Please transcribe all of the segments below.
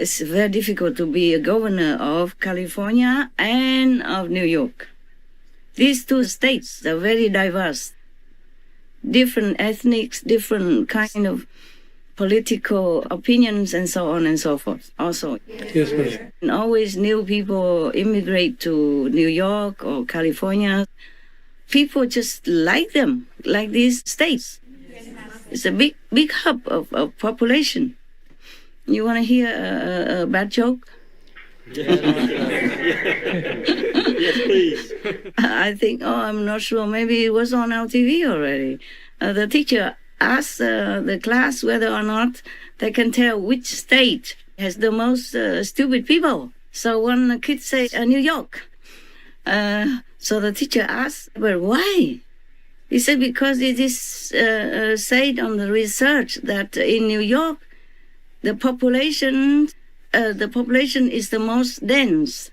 It's very difficult to be a governor of California and of New York. These two states are very diverse. Different ethnics, different kind of political opinions, and so on and so forth. Also, Yes, ma'am. and always new people immigrate to New York or California. People just like them, like these states. It's a big hub of population. You want to hear a bad joke? Yes, please. I think, I'm not sure. Maybe it was on our TV already. The teacher asked the class whether or not they can tell which state has the most stupid people. So one kid said, New York. So the teacher asked, well, why? He said, because it is said on the research that in New York, the population is the most dense.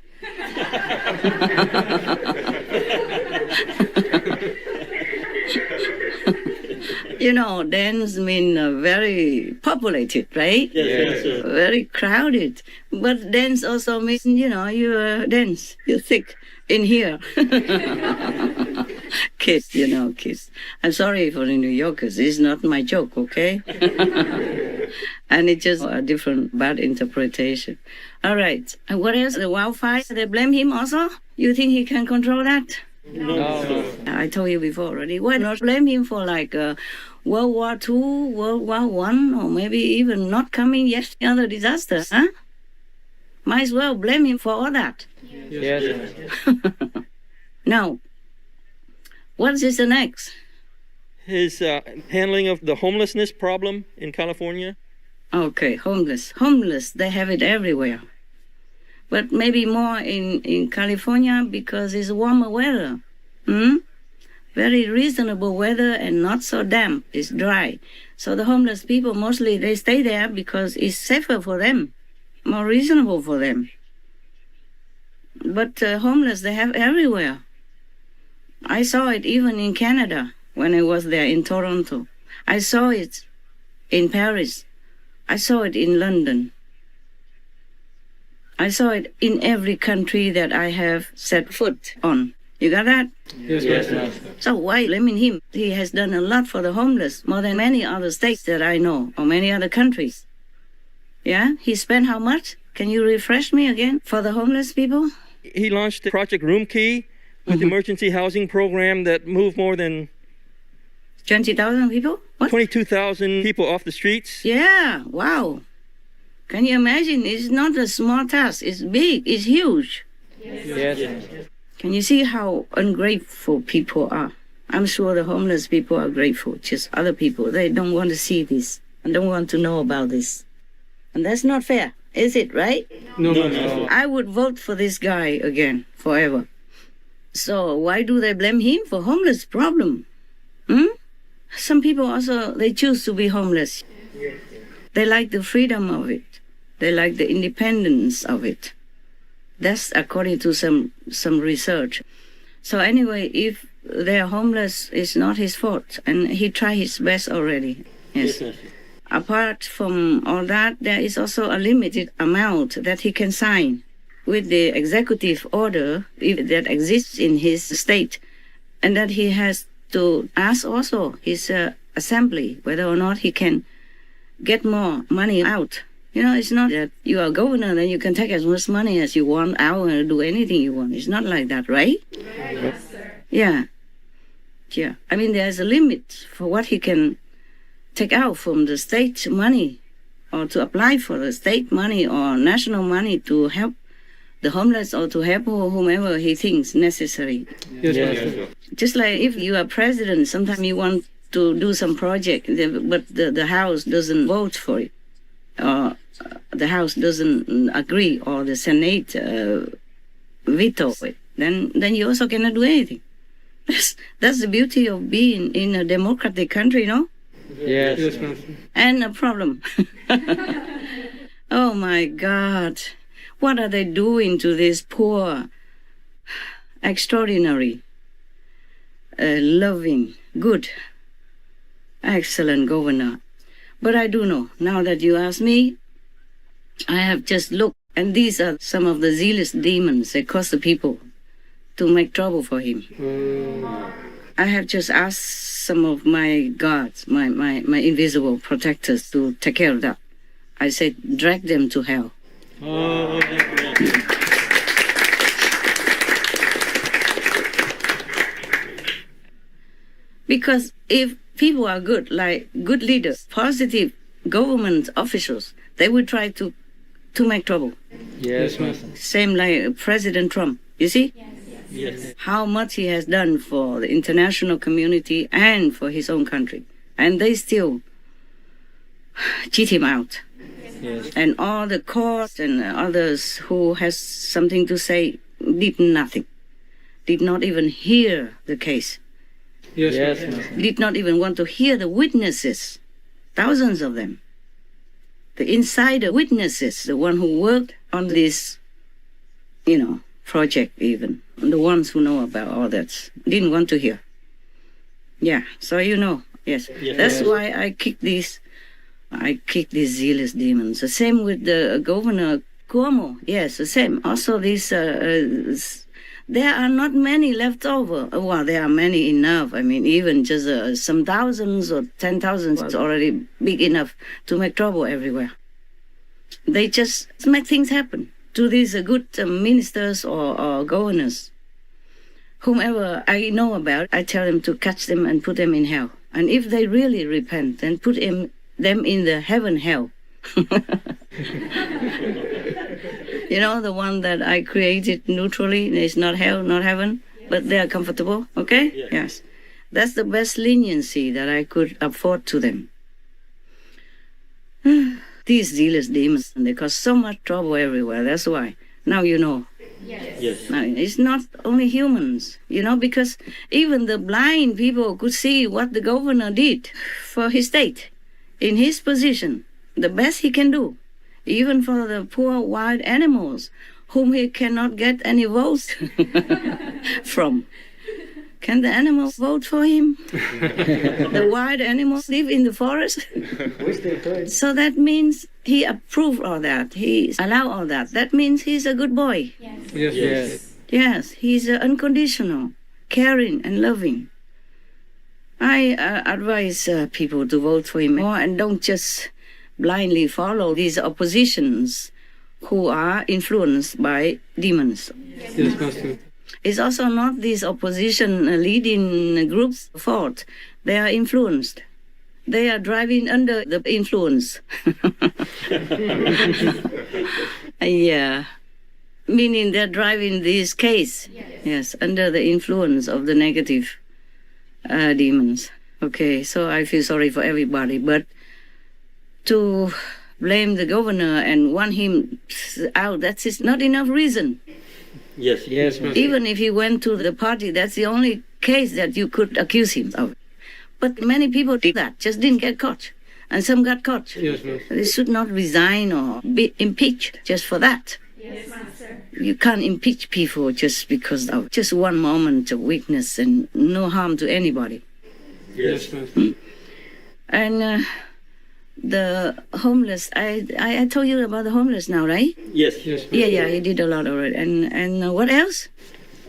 You know, dense mean very populated, right? Yes. Very crowded. But dense also means, you're dense, you're thick in here. Kids. I'm sorry for the New Yorkers. It's not my joke, okay? And it's just a different bad interpretation. All right. And what else? The wildfire, they blame him also? You think he can control that? No. I told you before already. Why not blame him for like World War II, World War I, or maybe even not coming yet another disaster, huh? Might as well blame him for all that. Yes. Now, what is the next? His handling of the homelessness problem in California. Okay, homeless, they have it everywhere. But maybe more in California because it's warmer weather. Very reasonable weather and not so damp. It's dry. So the homeless people, mostly they stay there because it's safer for them, more reasonable for them. But homeless, they have everywhere. I saw it even in Canada when I was there in Toronto. I saw it in Paris. I saw it in London. I saw it in every country that I have set foot on. You got that? Yes, ma'am. So why blaming him? He has done a lot for the homeless, more than many other states that I know, or many other countries. Yeah? He spent how much? Can you refresh me again for the homeless people? He launched the Project Room Key with emergency housing program that moved more than 20,000 people? What? 22,000 people off the streets. Yeah, wow. Can you imagine? It's not a small task. It's big. It's huge. Yes. Can you see how ungrateful people are? I'm sure the homeless people are grateful. Just other people, they don't want to see this and don't want to know about this. And that's not fair, is it, right? No. I would vote for this guy again, forever. So why do they blame him for homeless problem? Some people also, they choose to be homeless. They like the freedom of it. They like the independence of it. That's according to some research. So anyway, if they're homeless, it's not his fault. And he tried his best already. Yes. Apart from all that, there is also a limited amount that he can sign with the executive order if that exists in his state. And that he has to ask also his assembly whether or not he can get more money out. It's not that you are governor and you can take as much money as you want out and do anything you want. It's not like that, right? Yeah. I mean, there's a limit for what he can take out from the state money or to apply for the state money or national money to help the homeless or to help whomever he thinks necessary. Yes. Just like if you are president, sometimes you want to do some project, but the House doesn't vote for it. Or the House doesn't agree, or the Senate veto it, then you also cannot do anything. That's the beauty of being in a democratic country, no? Yes. And a problem. Oh my God. What are they doing to this poor, extraordinary, loving, good, excellent governor? But I do know, now that you ask me, I have just looked, and these are some of the zealous demons that cause the people to make trouble for him. I have just asked some of my gods, my invisible protectors, to take care of that. I said, drag them to hell. Because if people are good, like good leaders, positive government officials, they will try to make trouble. Yes, Master. Same like President Trump. You see? Yes. How much he has done for the international community and for his own country. And they still cheat him out. Yes. And all the courts and others who has something to say did nothing. Did not even hear the case. Yes, Master. Did not even want to hear the witnesses. Thousands of them. The insider witnesses, the one who worked on this, project even. The ones who know about all that didn't want to hear. Yeah, so yes. Yes. That's why I kick these zealous demons. The same with the governor Cuomo. Yes, the same. Also these, there are not many left over. Well, there are many enough. I mean, even just some thousands or 10,000 is already big enough to make trouble everywhere. They just make things happen to these good ministers or governors. Whomever I know about, I tell them to catch them and put them in hell. And if they really repent, then put them in the heaven hell. The one that I created neutrally. It's not hell, not heaven, but they are comfortable, okay? Yeah. Yes. That's the best leniency that I could afford to them. These zealous demons, they cause so much trouble everywhere. That's why. Now you know. Yes. Now, it's not only humans, because even the blind people could see what the governor did for his state, in his position, the best he can do, even for the poor wild animals whom he cannot get any votes from. Can the animals vote for him? The wild animals live in the forest. So that means he approved all that. He allowed all that. That means he's a good boy. Yes. Yes, he's unconditional, caring and loving. I advise people to vote for him more and don't just blindly follow these oppositions who are influenced by demons. Yes, Master. It's also not these opposition leading groups' fault. They are influenced. They are driving under the influence. Yeah. Meaning they're driving this case. Yes, under the influence of the negative demons. Okay, so I feel sorry for everybody. But to blame the governor and want him out, that's not enough reason. Yes. Yes, Master. Even if he went to the party, that's the only case that you could accuse him of. But many people did that, just didn't get caught. And some got caught. Yes, Master. They should not resign or be impeached just for that. Yes, Master. You can't impeach people just because of just one moment of weakness and no harm to anybody. Yes, Master. And the homeless, I told you about the homeless now, right? Yes. Yes, Master. Yeah, he did a lot already. And what else?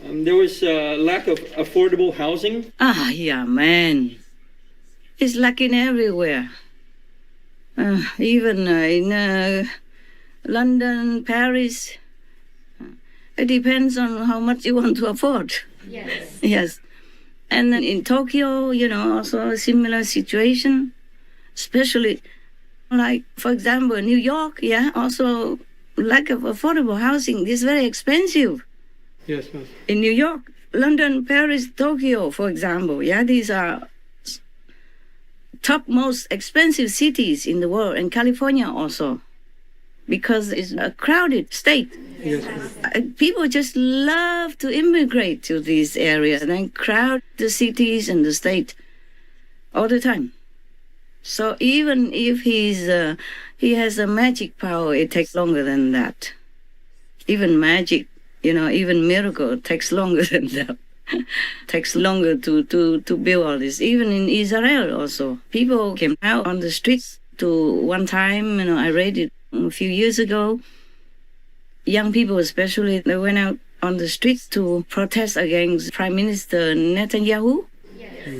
There was lack of affordable housing. Yeah, man. It's lacking everywhere. Even in London, Paris. It depends on how much you want to afford. Yes. Yes. And then in Tokyo, also a similar situation. Especially, like, for example, New York, also lack of affordable housing is very expensive. Yes, Master. In New York, London, Paris, Tokyo, for example, these are top most expensive cities in the world, and California also, because it's a crowded state. Yes, Master. People just love to immigrate to these areas and then crowd the cities and the state all the time. So even if he has a magic power, it takes longer than that. Even magic, even miracle takes longer than that. Takes longer to build all this. Even in Israel also, people came out on the streets to one time, I read it, A few years ago, young people especially, they went out on the streets to protest against Prime Minister Netanyahu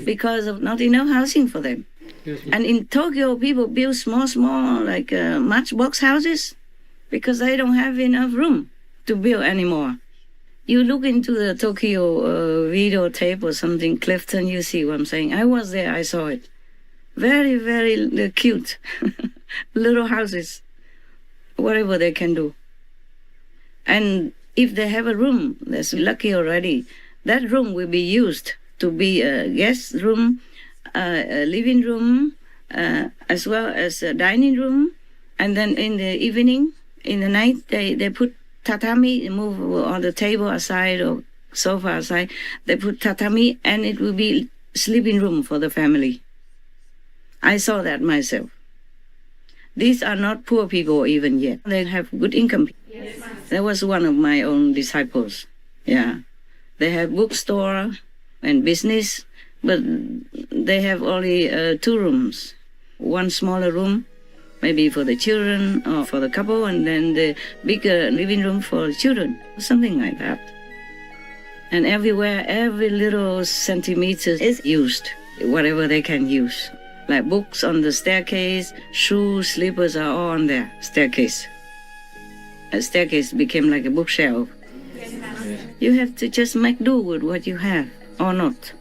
because of not enough housing for them. Yes, And in Tokyo, people build small, like matchbox houses because they don't have enough room to build anymore. You look into the Tokyo videotape or something, Clifton, you see what I'm saying. I was there, I saw it. Very, very cute. Little houses, whatever they can do. And if they have a room, that's lucky already. That room will be used to be a guest room, a living room, as well as a dining room. And then in the evening, in the night, they put tatami, move all the table aside or sofa aside. They put tatami, and it will be sleeping room for the family. I saw that myself. These are not poor people even yet. They have good income. Yes. That was one of my own disciples. Yeah. They have bookstore and business, but they have only 2 rooms. One smaller room, maybe for the children or for the couple, and then the bigger living room for the children, something like that. And everywhere, every little centimeter is used, whatever they can use. Like books on the staircase, shoes, slippers are all on the staircase. A staircase became like a bookshelf. You have to just make do with what you have, or not.